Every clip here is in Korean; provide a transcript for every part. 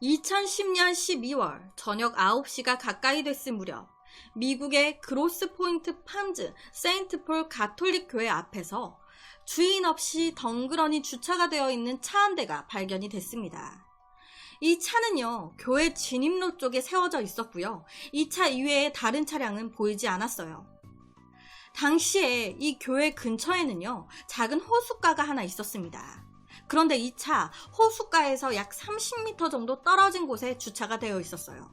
2010년 12월 저녁 9시가 가까이 됐을 무렵 미국의 그로스포인트 판즈 세인트폴 가톨릭 교회 앞에서 주인 없이 덩그러니 주차가 되어 있는 차 한 대가 발견이 됐습니다. 이 차는요, 교회 진입로 쪽에 세워져 있었고요. 이 차 이외에 다른 차량은 보이지 않았어요. 당시에 이 교회 근처에는요, 작은 호숫가가 하나 있었습니다. 그런데 이 차 호숫가에서 약 30m 정도 떨어진 곳에 주차가 되어 있었어요.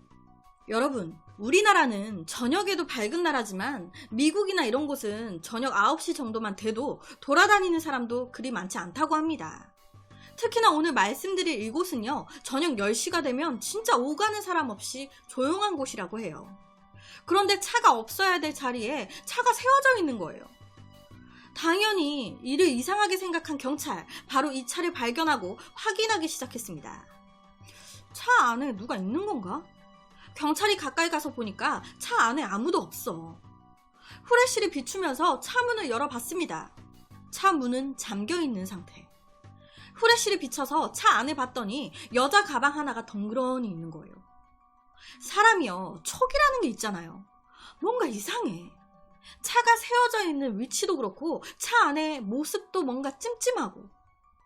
여러분, 우리나라는 저녁에도 밝은 나라지만 미국이나 이런 곳은 저녁 9시 정도만 돼도 돌아다니는 사람도 그리 많지 않다고 합니다. 특히나 오늘 말씀드릴 이곳은요, 저녁 10시가 되면 진짜 오가는 사람 없이 조용한 곳이라고 해요. 그런데 차가 없어야 될 자리에 차가 세워져 있는 거예요. 당연히 이를 이상하게 생각한 경찰, 바로 이 차를 발견하고 확인하기 시작했습니다. 차 안에 누가 있는 건가? 경찰이 가까이 가서 보니까 차 안에 아무도 없어. 후레쉬를 비추면서 차 문을 열어봤습니다. 차 문은 잠겨있는 상태. 후레쉬를 비춰서 차 안에 봤더니 여자 가방 하나가 덩그러니 있는 거예요. 사람이요, 촉이라는 게 있잖아요. 뭔가 이상해. 차가 세워져 있는 위치도 그렇고 차 안의 모습도 뭔가 찜찜하고.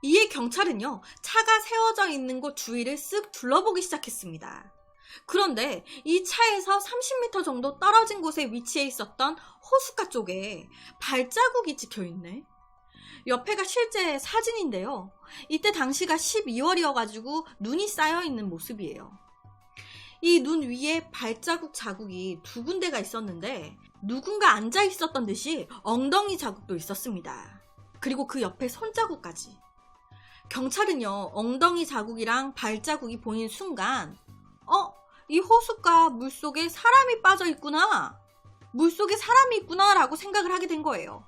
이에 경찰은요, 차가 세워져 있는 곳 주위를 쓱 둘러보기 시작했습니다. 그런데 이 차에서 30m 정도 떨어진 곳에 위치해 있었던 호숫가 쪽에 발자국이 찍혀있네. 옆에가 실제 사진인데요. 이때 당시가 12월이어가지고 눈이 쌓여있는 모습이에요. 이 눈 위에 발자국 자국이 두 군데가 있었는데 누군가 앉아 있었던 듯이 엉덩이 자국도 있었습니다. 그리고 그 옆에 손자국까지. 경찰은요, 엉덩이 자국이랑 발자국이 보인 순간 이 호숫가 물속에 사람이 빠져 있구나. 물속에 사람이 있구나 라고 생각을 하게 된 거예요.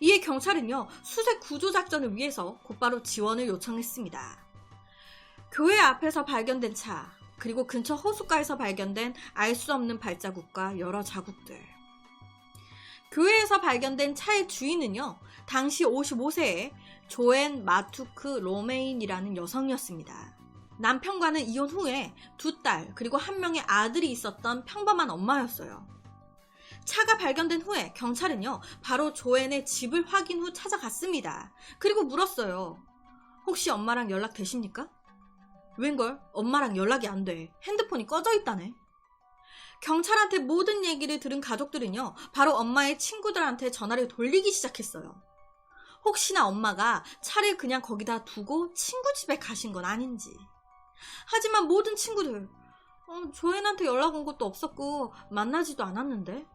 이에 경찰은요, 수색 구조 작전을 위해서 곧바로 지원을 요청했습니다. 교회 앞에서 발견된 차, 그리고 근처 호숫가에서 발견된 알 수 없는 발자국과 여러 자국들. 교회에서 발견된 차의 주인은요, 당시 55세의 조앤 마투크 로메인이라는 여성이었습니다. 남편과는 이혼 후에 두 딸 그리고 한 명의 아들이 있었던 평범한 엄마였어요. 차가 발견된 후에 경찰은요, 바로 조앤의 집을 확인 후 찾아갔습니다. 그리고 물었어요. 혹시 엄마랑 연락 되십니까? 웬걸? 엄마랑 연락이 안 돼. 핸드폰이 꺼져 있다네. 경찰한테 모든 얘기를 들은 가족들은요, 바로 엄마의 친구들한테 전화를 돌리기 시작했어요. 혹시나 엄마가 차를 그냥 거기다 두고 친구 집에 가신 건 아닌지. 하지만 모든 친구들, 조앤한테 연락 온 것도 없었고 만나지도 않았는데.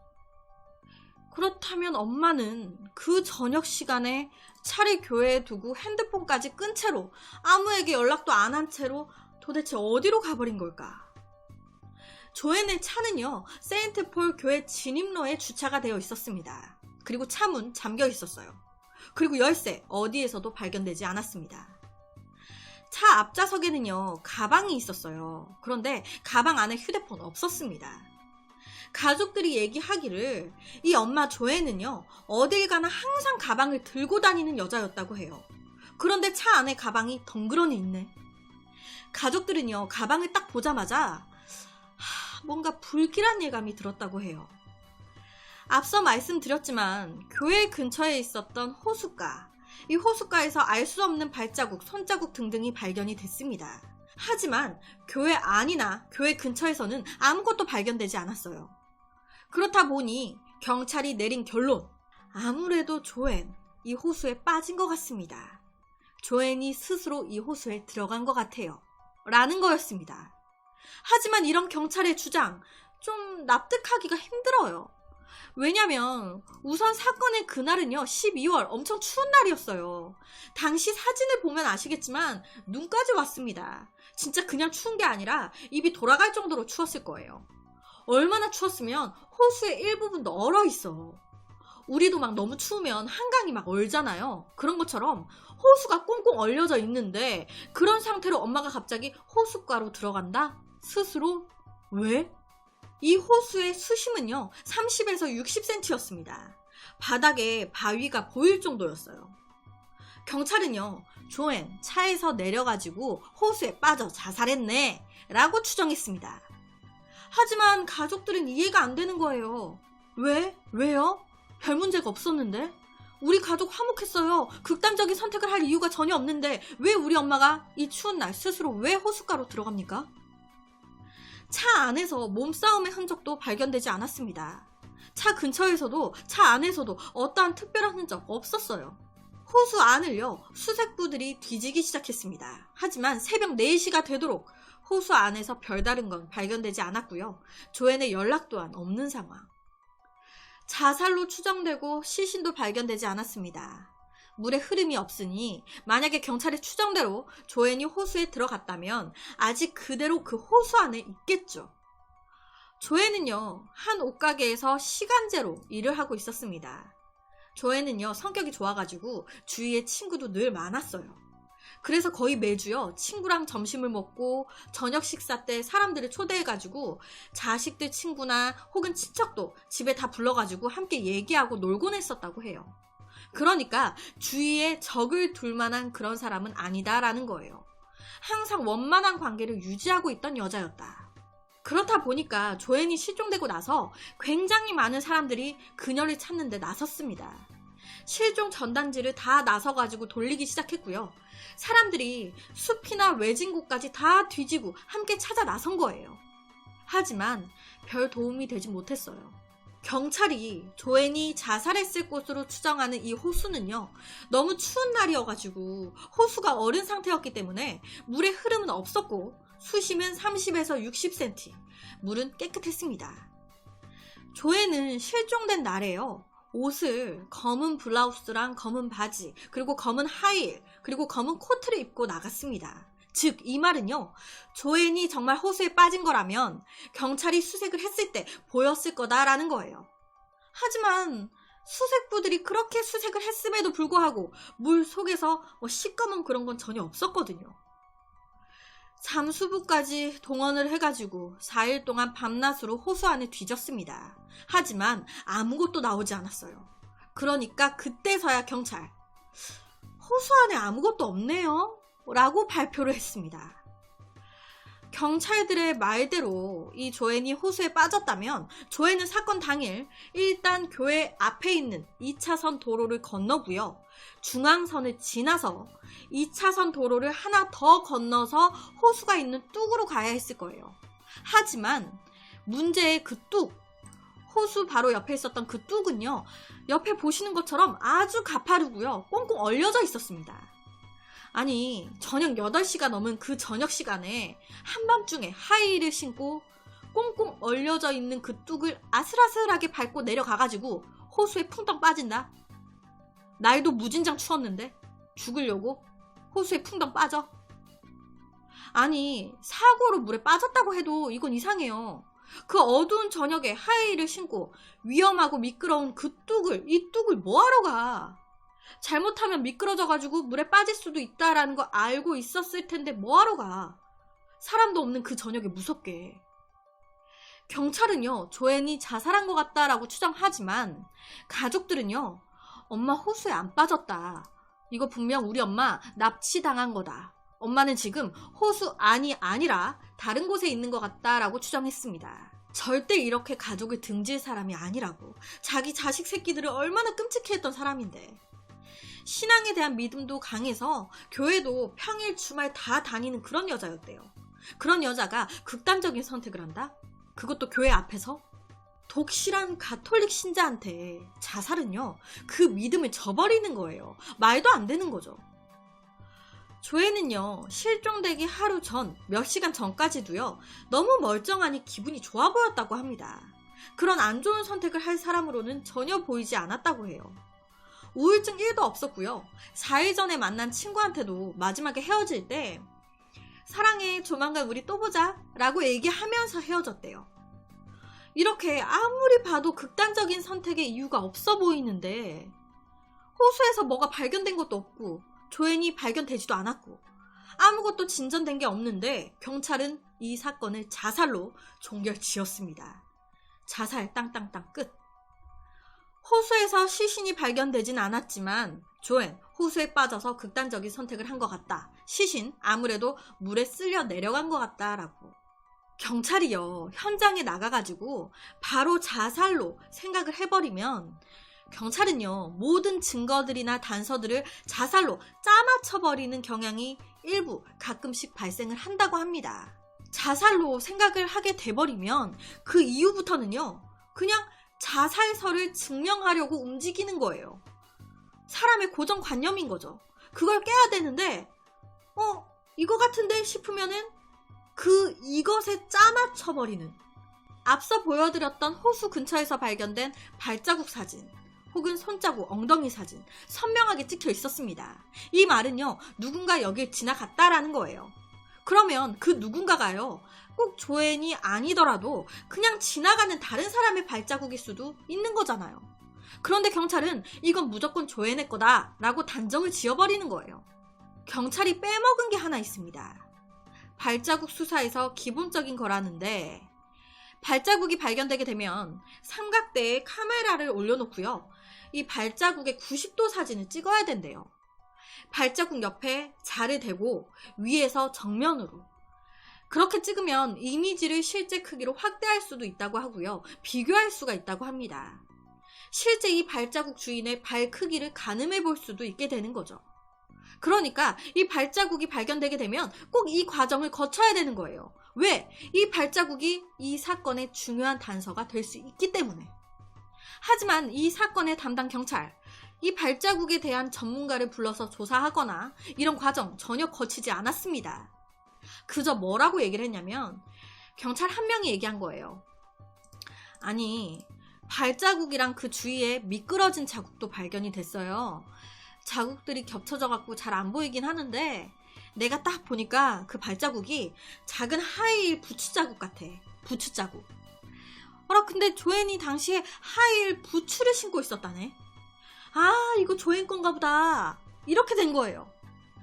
그렇다면 엄마는 그 저녁 시간에 차를 교회에 두고 핸드폰까지 끈 채로 아무에게 연락도 안 한 채로 도대체 어디로 가버린 걸까? 조앤의 차는요, 세인트폴 교회 진입로에 주차가 되어 있었습니다. 그리고 차문 잠겨 있었어요. 그리고 열쇠 어디에서도 발견되지 않았습니다. 차 앞좌석에는요, 가방이 있었어요. 그런데 가방 안에 휴대폰 없었습니다. 가족들이 얘기하기를 이 엄마 조앤은요, 어딜 가나 항상 가방을 들고 다니는 여자였다고 해요. 그런데 차 안에 가방이 덩그러니 있네. 가족들은요, 가방을 딱 보자마자 뭔가 불길한 예감이 들었다고 해요. 앞서 말씀드렸지만 교회 근처에 있었던 호숫가, 이 호숫가에서 알 수 없는 발자국, 손자국 등등이 발견이 됐습니다. 하지만 교회 안이나 교회 근처에서는 아무것도 발견되지 않았어요. 그렇다 보니 경찰이 내린 결론, 아무래도 조앤, 이 호수에 빠진 것 같습니다. 조앤이 스스로 이 호수에 들어간 것 같아요. 라는 거였습니다. 하지만 이런 경찰의 주장, 좀 납득하기가 힘들어요. 왜냐면 우선 사건의 그날은요, 12월 엄청 추운 날이었어요. 당시 사진을 보면 아시겠지만 눈까지 왔습니다. 진짜 그냥 추운 게 아니라 입이 돌아갈 정도로 추웠을 거예요. 얼마나 추웠으면 호수의 일부분도 얼어 있어. 우리도 막 너무 추우면 한강이 막 얼잖아요. 그런 것처럼 호수가 꽁꽁 얼려져 있는데 그런 상태로 엄마가 갑자기 호숫가로 들어간다? 스스로? 왜? 이 호수의 수심은요, 30에서 60cm였습니다. 바닥에 바위가 보일 정도였어요. 경찰은요, 조앤 차에서 내려가지고 호수에 빠져 자살했네 라고 추정했습니다. 하지만 가족들은 이해가 안 되는 거예요. 왜요? 별 문제가 없었는데? 우리 가족 화목했어요. 극단적인 선택을 할 이유가 전혀 없는데 왜 우리 엄마가 이 추운 날 스스로 왜 호숫가로 들어갑니까? 차 안에서 몸싸움의 흔적도 발견되지 않았습니다. 차 근처에서도 차 안에서도 어떠한 특별한 흔적 없었어요. 호수 안을요 수색부들이 뒤지기 시작했습니다. 하지만 새벽 4시가 되도록 호수 안에서 별다른 건 발견되지 않았고요. 조앤의 연락 또한 없는 상황. 자살로 추정되고 시신도 발견되지 않았습니다. 물의 흐름이 없으니 만약에 경찰의 추정대로 조앤이 호수에 들어갔다면 아직 그대로 그 호수 안에 있겠죠. 조앤은요 한 옷가게에서 시간제로 일을 하고 있었습니다. 조앤은요 성격이 좋아가지고 주위에 친구도 늘 많았어요. 그래서 거의 매주요 친구랑 점심을 먹고 저녁 식사 때 사람들을 초대해가지고 자식들 친구나 혹은 친척도 집에 다 불러가지고 함께 얘기하고 놀곤 했었다고 해요. 그러니까 주위에 적을 둘 만한 그런 사람은 아니다라는 거예요. 항상 원만한 관계를 유지하고 있던 여자였다. 그렇다 보니까 조앤이 실종되고 나서 굉장히 많은 사람들이 그녀를 찾는 데 나섰습니다. 실종 전단지를 다 나서가지고 돌리기 시작했고요. 사람들이 숲이나 외진 곳까지 다 뒤지고 함께 찾아 나선 거예요. 하지만 별 도움이 되지 못했어요. 경찰이 조앤이 자살했을 곳으로 추정하는 이 호수는요 너무 추운 날이어가지고 호수가 얼은 상태였기 때문에 물의 흐름은 없었고 수심은 30에서 60cm, 물은 깨끗했습니다. 조앤은 실종된 날에요 옷을 검은 블라우스랑 검은 바지 그리고 검은 하이힐 그리고 검은 코트를 입고 나갔습니다. 즉 이 말은요 조앤이 정말 호수에 빠진 거라면 경찰이 수색을 했을 때 보였을 거다라는 거예요. 하지만 수색부들이 그렇게 수색을 했음에도 불구하고 물 속에서 시꺼먼 그런 건 전혀 없었거든요. 잠수부까지 동원을 해가지고 4일 동안 밤낮으로 호수 안에 뒤졌습니다. 하지만 아무것도 나오지 않았어요. 그러니까 그때서야 경찰, 호수 안에 아무것도 없네요 라고 발표를 했습니다. 경찰들의 말대로 이 조앤이 호수에 빠졌다면 조앤은 사건 당일 일단 교회 앞에 있는 2차선 도로를 건너고요. 중앙선을 지나서 2차선 도로를 하나 더 건너서 호수가 있는 뚝으로 가야 했을 거예요. 하지만 문제의 그 뚝, 호수 바로 옆에 있었던 그 뚝은요. 옆에 보시는 것처럼 아주 가파르고요. 꽁꽁 얼려져 있었습니다. 아니 저녁 8시가 넘은 그 저녁 시간에 한밤중에 하이힐을 신고 꽁꽁 얼려져 있는 그 뚝을 아슬아슬하게 밟고 내려가가지고 호수에 풍덩 빠진다? 날도 무진장 추웠는데 죽으려고 호수에 풍덩 빠져? 아니 사고로 물에 빠졌다고 해도 이건 이상해요. 그 어두운 저녁에 하이힐을 신고 위험하고 미끄러운 이 뚝을 뭐하러 가? 잘못하면 미끄러져가지고 물에 빠질 수도 있다라는 거 알고 있었을 텐데 뭐하러 가? 사람도 없는 그 저녁에 무섭게. 경찰은요 조앤이 자살한 것 같다라고 추정하지만 가족들은요 엄마 호수에 안 빠졌다. 이거 분명 우리 엄마 납치당한 거다. 엄마는 지금 호수 안이 아니라 다른 곳에 있는 것 같다라고 추정했습니다. 절대 이렇게 가족을 등질 사람이 아니라고. 자기 자식 새끼들을 얼마나 끔찍해했던 사람인데. 신앙에 대한 믿음도 강해서 교회도 평일 주말 다 다니는 그런 여자였대요. 그런 여자가 극단적인 선택을 한다? 그것도 교회 앞에서? 독실한 가톨릭 신자한테 자살은요 그 믿음을 저버리는 거예요. 말도 안 되는 거죠. 조앤은요 실종되기 하루 전 몇 시간 전까지도요 너무 멀쩡하니 기분이 좋아 보였다고 합니다. 그런 안 좋은 선택을 할 사람으로는 전혀 보이지 않았다고 해요. 우울증 1도 없었고요. 4일 전에 만난 친구한테도 마지막에 헤어질 때 사랑해 조만간 우리 또 보자 라고 얘기하면서 헤어졌대요. 이렇게 아무리 봐도 극단적인 선택의 이유가 없어 보이는데 호수에서 뭐가 발견된 것도 없고 조앤이 발견되지도 않았고 아무것도 진전된 게 없는데 경찰은 이 사건을 자살로 종결 지었습니다. 자살 땅땅땅 끝. 호수에서 시신이 발견되진 않았지만 조앤, 호수에 빠져서 극단적인 선택을 한 것 같다. 시신 아무래도 물에 쓸려 내려간 것 같다라고. 경찰이요, 현장에 나가가지고 바로 자살로 생각을 해버리면 경찰은요, 모든 증거들이나 단서들을 자살로 짜맞춰버리는 경향이 일부 가끔씩 발생을 한다고 합니다. 자살로 생각을 하게 돼버리면 그 이후부터는요, 그냥 자살설을 증명하려고 움직이는 거예요. 사람의 고정관념인 거죠. 그걸 깨야 되는데 이거 같은데 싶으면은 이것에 짜맞춰버리는. 앞서 보여드렸던 호수 근처에서 발견된 발자국 사진 혹은 손자국, 엉덩이 사진 선명하게 찍혀 있었습니다. 이 말은요, 누군가 여길 지나갔다라는 거예요. 그러면 그 누군가가요, 꼭 조앤이 아니더라도 그냥 지나가는 다른 사람의 발자국일 수도 있는 거잖아요. 그런데 경찰은 이건 무조건 조앤의 거다 라고 단정을 지어버리는 거예요. 경찰이 빼먹은 게 하나 있습니다. 발자국 수사에서 기본적인 거라는데, 발자국이 발견되게 되면 삼각대에 카메라를 올려놓고요, 이 발자국의 90도 사진을 찍어야 된대요. 발자국 옆에 자를 대고 위에서 정면으로. 그렇게 찍으면 이미지를 실제 크기로 확대할 수도 있다고 하고요, 비교할 수가 있다고 합니다. 실제 이 발자국 주인의 발 크기를 가늠해 볼 수도 있게 되는 거죠. 그러니까 이 발자국이 발견되게 되면 꼭 이 과정을 거쳐야 되는 거예요. 왜? 이 발자국이 이 사건의 중요한 단서가 될 수 있기 때문에. 하지만 이 사건의 담당 경찰, 이 발자국에 대한 전문가를 불러서 조사하거나 이런 과정 전혀 거치지 않았습니다. 그저 뭐라고 얘기를 했냐면, 경찰 한 명이 얘기한 거예요. 아니, 발자국이랑 그 주위에 미끄러진 자국도 발견이 됐어요. 자국들이 겹쳐져 갖고 잘 안 보이긴 하는데 내가 딱 보니까 그 발자국이 작은 하이힐 부츠 자국 같아. 부츠 자국. 근데 조앤이 당시에 하이힐 부츠를 신고 있었다네. 아, 이거 조앤 건가 보다. 이렇게 된 거예요.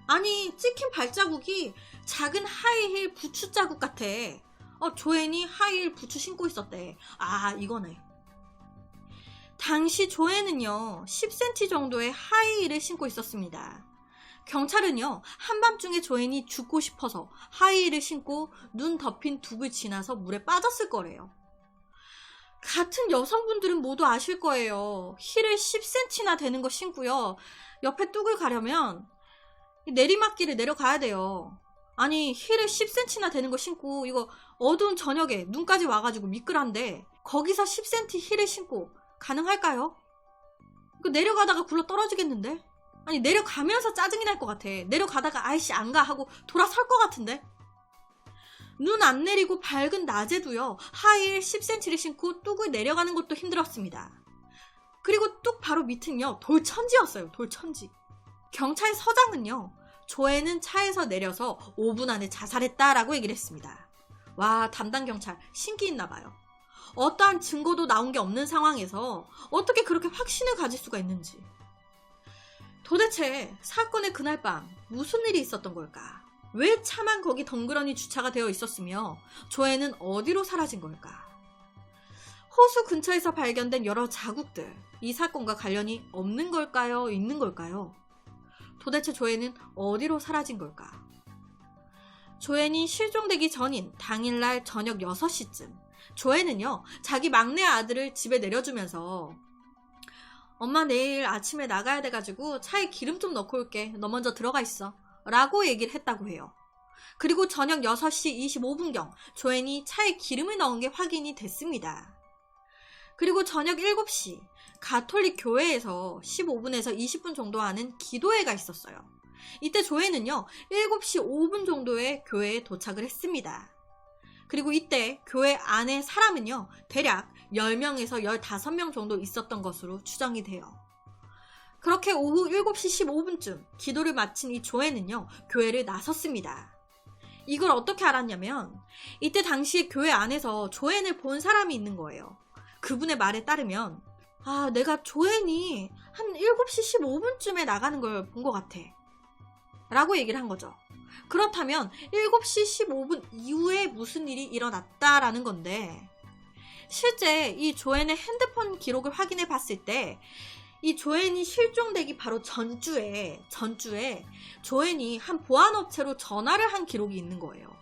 아니, 찍힌 발자국이 작은 하이힐 부츠 자국 같아. 조앤이 하이힐 부츠 신고 있었대. 아, 이거네. 당시 조앤은요, 10cm 정도의 하이힐을 신고 있었습니다. 경찰은요, 한밤중에 조앤이 죽고 싶어서 하이힐을 신고 눈 덮인 둑을 지나서 물에 빠졌을 거래요. 같은 여성분들은 모두 아실 거예요. 힐을 10cm나 되는 거 신고요, 옆에 뚝을 가려면 내리막길을 내려가야 돼요. 아니, 힐을 10cm나 되는 거 신고 이거 어두운 저녁에 눈까지 와가지고 미끄란데 거기서 10cm 힐을 신고 가능할까요? 내려가다가 굴러 떨어지겠는데? 아니, 내려가면서 짜증이 날 것 같아. 내려가다가 아이씨 안 가 하고 돌아설 것 같은데? 눈 안 내리고 밝은 낮에도요, 하이힐 10cm를 신고 뚝을 내려가는 것도 힘들었습니다. 그리고 뚝 바로 밑은요, 돌천지였어요. 돌천지. 경찰 서장은요, 조앤은 차에서 내려서 5분 안에 자살했다라고 얘기를 했습니다. 와, 담당 경찰 신기 있나 봐요. 어떠한 증거도 나온 게 없는 상황에서 어떻게 그렇게 확신을 가질 수가 있는지. 도대체 사건의 그날 밤 무슨 일이 있었던 걸까? 왜 차만 거기 덩그러니 주차가 되어 있었으며 조앤은 어디로 사라진 걸까? 호수 근처에서 발견된 여러 자국들, 이 사건과 관련이 없는 걸까요? 있는 걸까요? 도대체 조앤은 어디로 사라진 걸까? 조앤이 실종되기 전인 당일날 저녁 6시쯤, 조앤은요, 자기 막내 아들을 집에 내려주면서 엄마 내일 아침에 나가야 돼가지고 차에 기름 좀 넣고 올게. 너 먼저 들어가 있어. 라고 얘기를 했다고 해요. 그리고 저녁 6시 25분경 조앤이 차에 기름을 넣은 게 확인이 됐습니다. 그리고 저녁 7시 가톨릭 교회에서 15분에서 20분 정도 하는 기도회가 있었어요. 이때 조앤은요, 7시 5분 정도에 교회에 도착을 했습니다. 그리고 이때 교회 안에 사람은요, 대략 10명에서 15명 정도 있었던 것으로 추정이 돼요. 그렇게 오후 7시 15분쯤 기도를 마친 이 조앤은요, 교회를 나섰습니다. 이걸 어떻게 알았냐면, 이때 당시에 교회 안에서 조앤을 본 사람이 있는 거예요. 그분의 말에 따르면, 내가 조앤이 한 7시 15분쯤에 나가는 걸 본 것 같아. 라고 얘기를 한 거죠. 그렇다면 7시 15분 이후에 무슨 일이 일어났다라는 건데, 실제 이 조앤의 핸드폰 기록을 확인해 봤을 때 이 조앤이 실종되기 바로 전주에 조앤이 한 보안업체로 전화를 한 기록이 있는 거예요.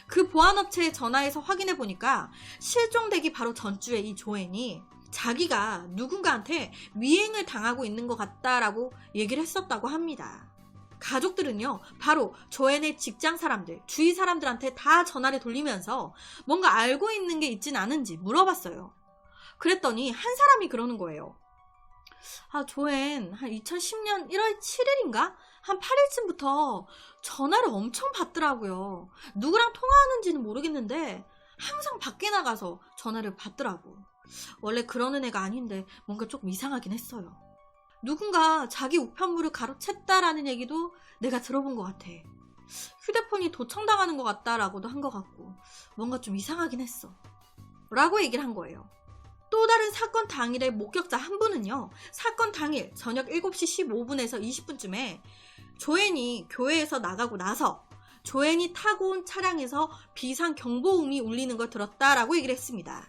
그 보안업체에 전화해서 확인해 보니까 실종되기 바로 전주에 이 조앤이 자기가 누군가한테 미행을 당하고 있는 것 같다라고 얘기를 했었다고 합니다. 가족들은요, 바로 조앤의 직장 사람들, 주위 사람들한테 다 전화를 돌리면서 뭔가 알고 있는 게 있진 않은지 물어봤어요. 그랬더니 한 사람이 그러는 거예요. 조앤 한 2010년 1월 7일인가? 한 8일쯤부터 전화를 엄청 받더라고요. 누구랑 통화하는지는 모르겠는데 항상 밖에 나가서 전화를 받더라고. 원래 그러는 애가 아닌데 뭔가 조금 이상하긴 했어요. 누군가 자기 우편물을 가로챘다라는 얘기도 내가 들어본 것 같아. 휴대폰이 도청당하는 것 같다라고도 한 것 같고 뭔가 좀 이상하긴 했어. 라고 얘기를 한 거예요. 또 다른 사건 당일의 목격자 한 분은요. 사건 당일 저녁 7시 15분에서 20분쯤에 조앤이 교회에서 나가고 나서 조앤이 타고 온 차량에서 비상 경보음이 울리는 걸 들었다라고 얘기를 했습니다.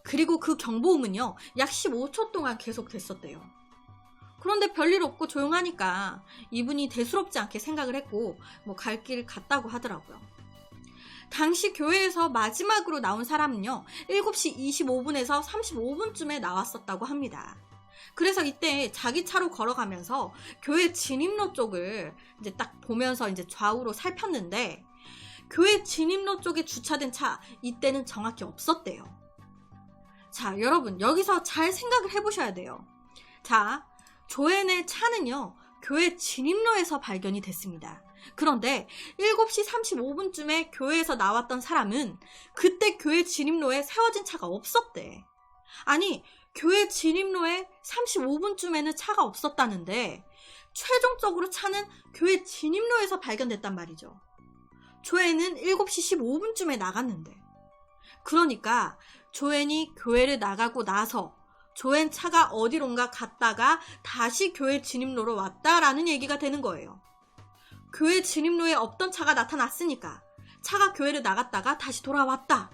그리고 그 경보음은요. 약 15초 동안 계속 됐었대요. 그런데 별일 없고 조용하니까 이분이 대수롭지 않게 생각을 했고 갈 길 갔다고 하더라고요. 당시 교회에서 마지막으로 나온 사람은요. 7시 25분에서 35분쯤에 나왔었다고 합니다. 그래서 이때 자기 차로 걸어가면서 교회 진입로 쪽을 이제 딱 보면서 이제 좌우로 살폈는데 교회 진입로 쪽에 주차된 차 이때는 정확히 없었대요. 자, 여러분 여기서 잘 생각을 해보셔야 돼요. 자, 조앤의 차는요. 교회 진입로에서 발견이 됐습니다. 그런데 7시 35분쯤에 교회에서 나왔던 사람은 그때 교회 진입로에 세워진 차가 없었대. 아니, 교회 진입로에 35분쯤에는 차가 없었다는데 최종적으로 차는 교회 진입로에서 발견됐단 말이죠. 조앤은 7시 15분쯤에 나갔는데. 그러니까 조앤이 교회를 나가고 나서 조앤 차가 어디론가 갔다가 다시 교회 진입로로 왔다라는 얘기가 되는 거예요. 교회 진입로에 없던 차가 나타났으니까 차가 교회를 나갔다가 다시 돌아왔다.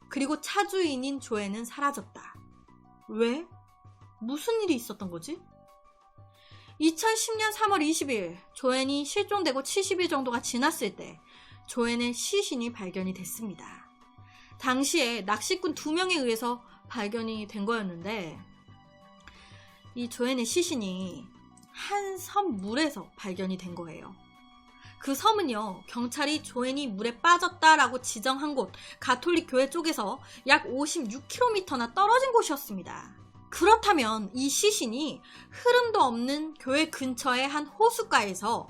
그리고 차 주인인 조앤은 사라졌다. 왜? 무슨 일이 있었던 거지? 2010년 3월 20일 조앤이 실종되고 70일 정도가 지났을 때 조앤의 시신이 발견이 됐습니다. 당시에 낚시꾼 2명에 의해서 발견이 된 거였는데 이 조앤의 시신이 한 섬 물에서 발견이 된 거예요. 그 섬은요, 경찰이 조앤이 물에 빠졌다라고 지정한 곳 가톨릭 교회 쪽에서 약 56km나 떨어진 곳이었습니다. 그렇다면 이 시신이 흐름도 없는 교회 근처의 한 호숫가에서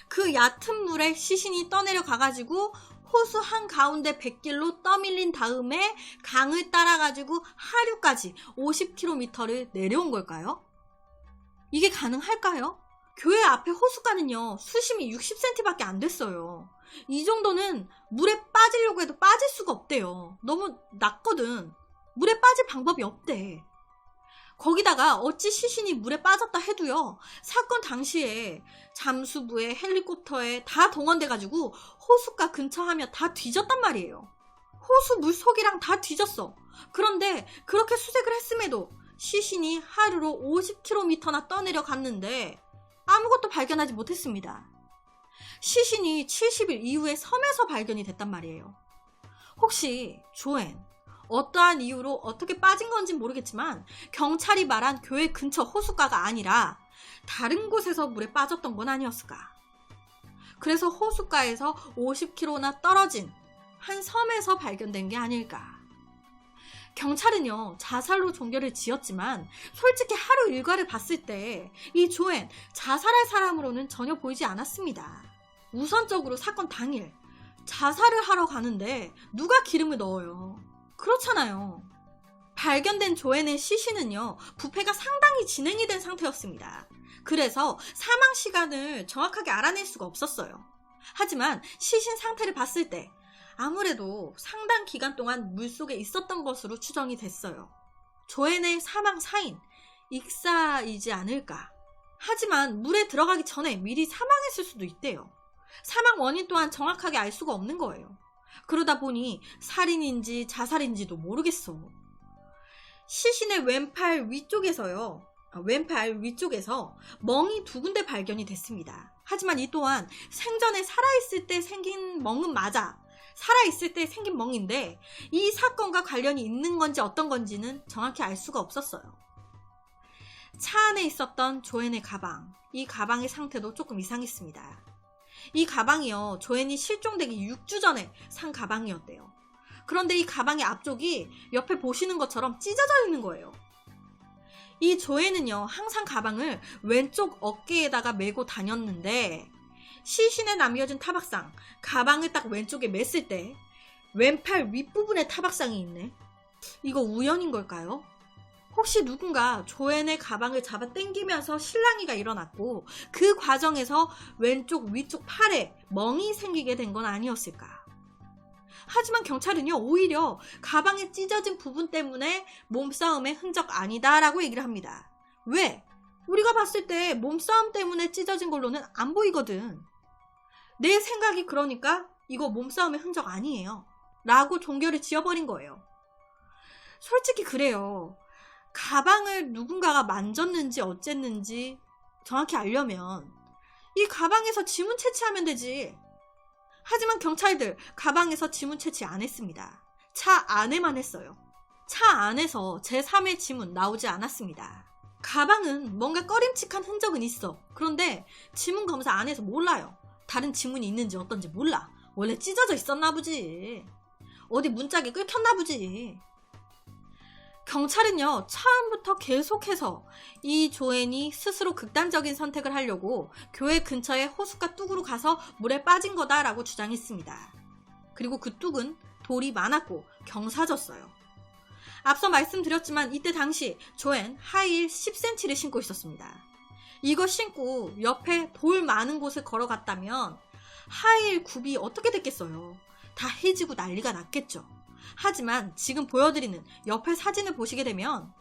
그 얕은 물에 시신이 떠내려 가가지고 호수 한가운데 뱃길로 떠밀린 다음에 강을 따라가지고 하류까지 50km를 내려온 걸까요? 이게 가능할까요? 교회 앞에 호숫가는요, 수심이 60cm밖에 안 됐어요. 이 정도는 물에 빠지려고 해도 빠질 수가 없대요. 너무 낮거든. 물에 빠질 방법이 없대. 거기다가 어찌 시신이 물에 빠졌다 해도요, 사건 당시에 잠수부에 헬리콥터에 다 동원돼가지고 호숫가 근처 하면 다 뒤졌단 말이에요. 호수 물속이랑 다 뒤졌어. 그런데 그렇게 수색을 했음에도 시신이 하루로 50km나 떠내려 갔는데 아무것도 발견하지 못했습니다. 시신이 70일 이후에 섬에서 발견이 됐단 말이에요. 혹시 조앤 어떠한 이유로 어떻게 빠진 건지 모르겠지만 경찰이 말한 교회 근처 호숫가가 아니라 다른 곳에서 물에 빠졌던 건 아니었을까? 그래서 호숫가에서 50km나 떨어진 한 섬에서 발견된 게 아닐까? 경찰은요, 자살로 종결을 지었지만 솔직히 하루 일과를 봤을 때 이 조앤 자살할 사람으로는 전혀 보이지 않았습니다. 우선적으로 사건 당일 자살을 하러 가는데 누가 기름을 넣어요? 그렇잖아요. 발견된 조앤의 시신은요, 부패가 상당히 진행이 된 상태였습니다. 그래서 사망 시간을 정확하게 알아낼 수가 없었어요. 하지만 시신 상태를 봤을 때 아무래도 상당 기간 동안 물속에 있었던 것으로 추정이 됐어요. 조앤의 사망 사인, 익사이지 않을까. 하지만 물에 들어가기 전에 미리 사망했을 수도 있대요. 사망 원인 또한 정확하게 알 수가 없는 거예요. 그러다 보니 살인인지 자살인지도 모르겠어. 시신의 왼팔 위쪽에서 멍이 2군데 발견이 됐습니다. 하지만 이 또한 생전에 살아있을 때 생긴 멍은 맞아. 살아있을 때 생긴 멍인데 이 사건과 관련이 있는 건지 어떤 건지는 정확히 알 수가 없었어요. 차 안에 있었던 조앤의 가방, 이 가방의 상태도 조금 이상했습니다. 이 가방이요, 조앤이 실종되기 6주 전에 산 가방이었대요. 그런데 이 가방의 앞쪽이 옆에 보시는 것처럼 찢어져 있는 거예요. 이 조앤은요, 항상 가방을 왼쪽 어깨에다가 메고 다녔는데 시신에 남겨진 타박상, 가방을 딱 왼쪽에 맸을 때 왼팔 윗부분에 타박상이 있네. 이거 우연인 걸까요? 혹시 누군가 조앤의 가방을 잡아 당기면서 실랑이가 일어났고 그 과정에서 왼쪽 위쪽 팔에 멍이 생기게 된 건 아니었을까? 하지만 경찰은요, 오히려 가방에 찢어진 부분 때문에 몸싸움의 흔적 아니다라고 얘기를 합니다. 왜? 우리가 봤을 때 몸싸움 때문에 찢어진 걸로는 안 보이거든. 내 생각이 그러니까 이거 몸싸움의 흔적 아니에요 라고 종결을 지어버린 거예요. 솔직히 그래요. 가방을 누군가가 만졌는지 어쨌는지 정확히 알려면 이 가방에서 지문 채취하면 되지. 하지만 경찰들 가방에서 지문 채취 안 했습니다. 차 안에만 했어요. 차 안에서 제3의 지문 나오지 않았습니다. 가방은 뭔가 꺼림칙한 흔적은 있어. 그런데 지문 검사 안 해서 몰라요. 다른 지문이 있는지 어떤지 몰라. 원래 찢어져 있었나 보지. 어디 문짝에 끓였나 보지. 경찰은요, 처음부터 계속해서 이 조앤이 스스로 극단적인 선택을 하려고 교회 근처에 호숫가 뚝으로 가서 물에 빠진 거다라고 주장했습니다. 그리고 그 뚝은 돌이 많았고 경사졌어요. 앞서 말씀드렸지만 이때 당시 조앤 하이힐 10cm를 신고 있었습니다. 이거 신고 옆에 돌 많은 곳을 걸어갔다면 하이힐 굽이 어떻게 됐겠어요? 다 해지고 난리가 났겠죠. 하지만 지금 보여드리는 옆에 사진을 보시게 되면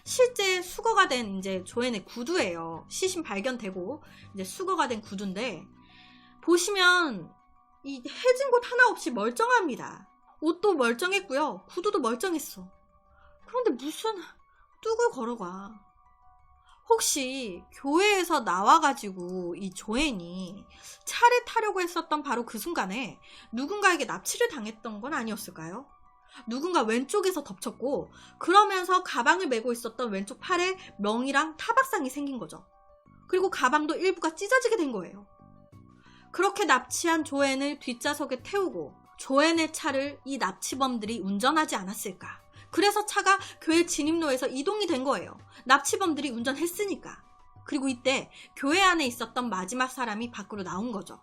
실제 수거가 된 이제 조앤의 구두예요. 시신 발견되고 이제 수거가 된 구두인데 보시면 이 해진 곳 하나 없이 멀쩡합니다. 옷도 멀쩡했고요. 구두도 멀쩡했어. 그런데 무슨 뚝을 걸어가. 혹시 교회에서 나와가지고 이 조앤이 차를 타려고 했었던 바로 그 순간에 누군가에게 납치를 당했던 건 아니었을까요? 누군가 왼쪽에서 덮쳤고 그러면서 가방을 메고 있었던 왼쪽 팔에 멍이랑 타박상이 생긴 거죠. 그리고 가방도 일부가 찢어지게 된 거예요. 그렇게 납치한 조앤을 뒷좌석에 태우고 조앤의 차를 이 납치범들이 운전하지 않았을까? 그래서 차가 교회 진입로에서 이동이 된 거예요. 납치범들이 운전했으니까. 그리고 이때 교회 안에 있었던 마지막 사람이 밖으로 나온 거죠.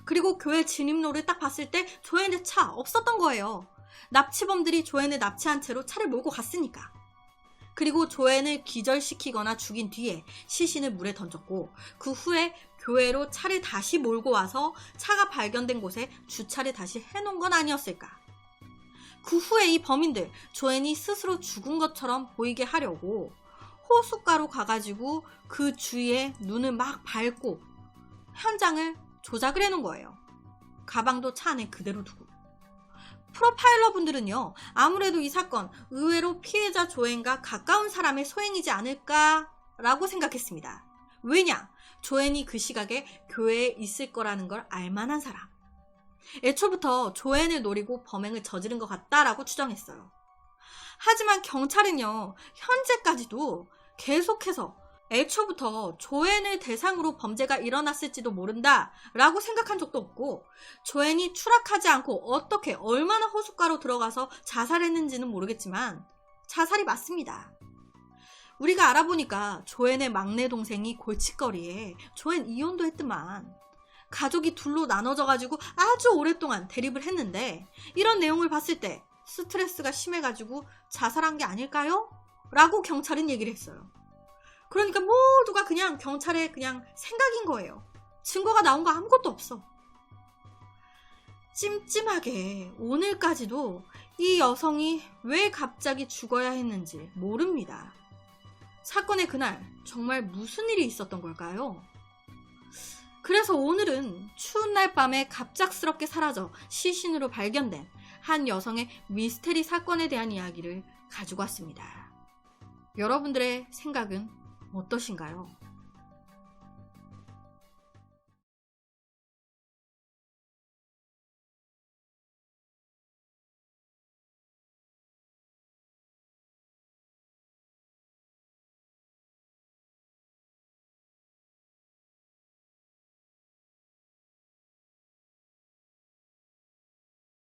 그리고 교회 진입로를 딱 봤을 때 조앤의 차 없었던 거예요. 납치범들이 조앤을 납치한 채로 차를 몰고 갔으니까. 그리고 조앤을 기절시키거나 죽인 뒤에 시신을 물에 던졌고 그 후에 교회로 차를 다시 몰고 와서 차가 발견된 곳에 주차를 다시 해놓은 건 아니었을까. 그 후에 이 범인들 조앤이 스스로 죽은 것처럼 보이게 하려고 호숫가로 가가지고 그 주위에 눈을 막 밟고 현장을 조작을 해놓은 거예요. 가방도 차 안에 그대로 두고. 프로파일러 분들은요, 아무래도 이 사건 의외로 피해자 조앤과 가까운 사람의 소행이지 않을까라고 생각했습니다. 왜냐? 조앤이 그 시각에 교회에 있을 거라는 걸 알만한 사람. 애초부터 조앤을 노리고 범행을 저지른 것 같다라고 추정했어요. 하지만 경찰은요, 현재까지도 계속해서 애초부터 조앤을 대상으로 범죄가 일어났을지도 모른다 라고 생각한 적도 없고 조앤이 추락하지 않고 어떻게 얼마나 호숫가로 들어가서 자살했는지는 모르겠지만 자살이 맞습니다. 우리가 알아보니까 조앤의 막내 동생이 골칫거리에 조앤 이혼도 했더만 가족이 둘로 나눠져가지고 아주 오랫동안 대립을 했는데 이런 내용을 봤을 때 스트레스가 심해가지고 자살한 게 아닐까요? 라고 경찰은 얘기를 했어요. 그러니까 모두가 그냥 경찰의 그냥 생각인 거예요. 증거가 나온 거 아무것도 없어. 찜찜하게 오늘까지도 이 여성이 왜 갑자기 죽어야 했는지 모릅니다. 사건의 그날 정말 무슨 일이 있었던 걸까요? 그래서 오늘은 추운 날 밤에 갑작스럽게 사라져 시신으로 발견된 한 여성의 미스테리 사건에 대한 이야기를 가지고 왔습니다. 여러분들의 생각은 어떠신가요?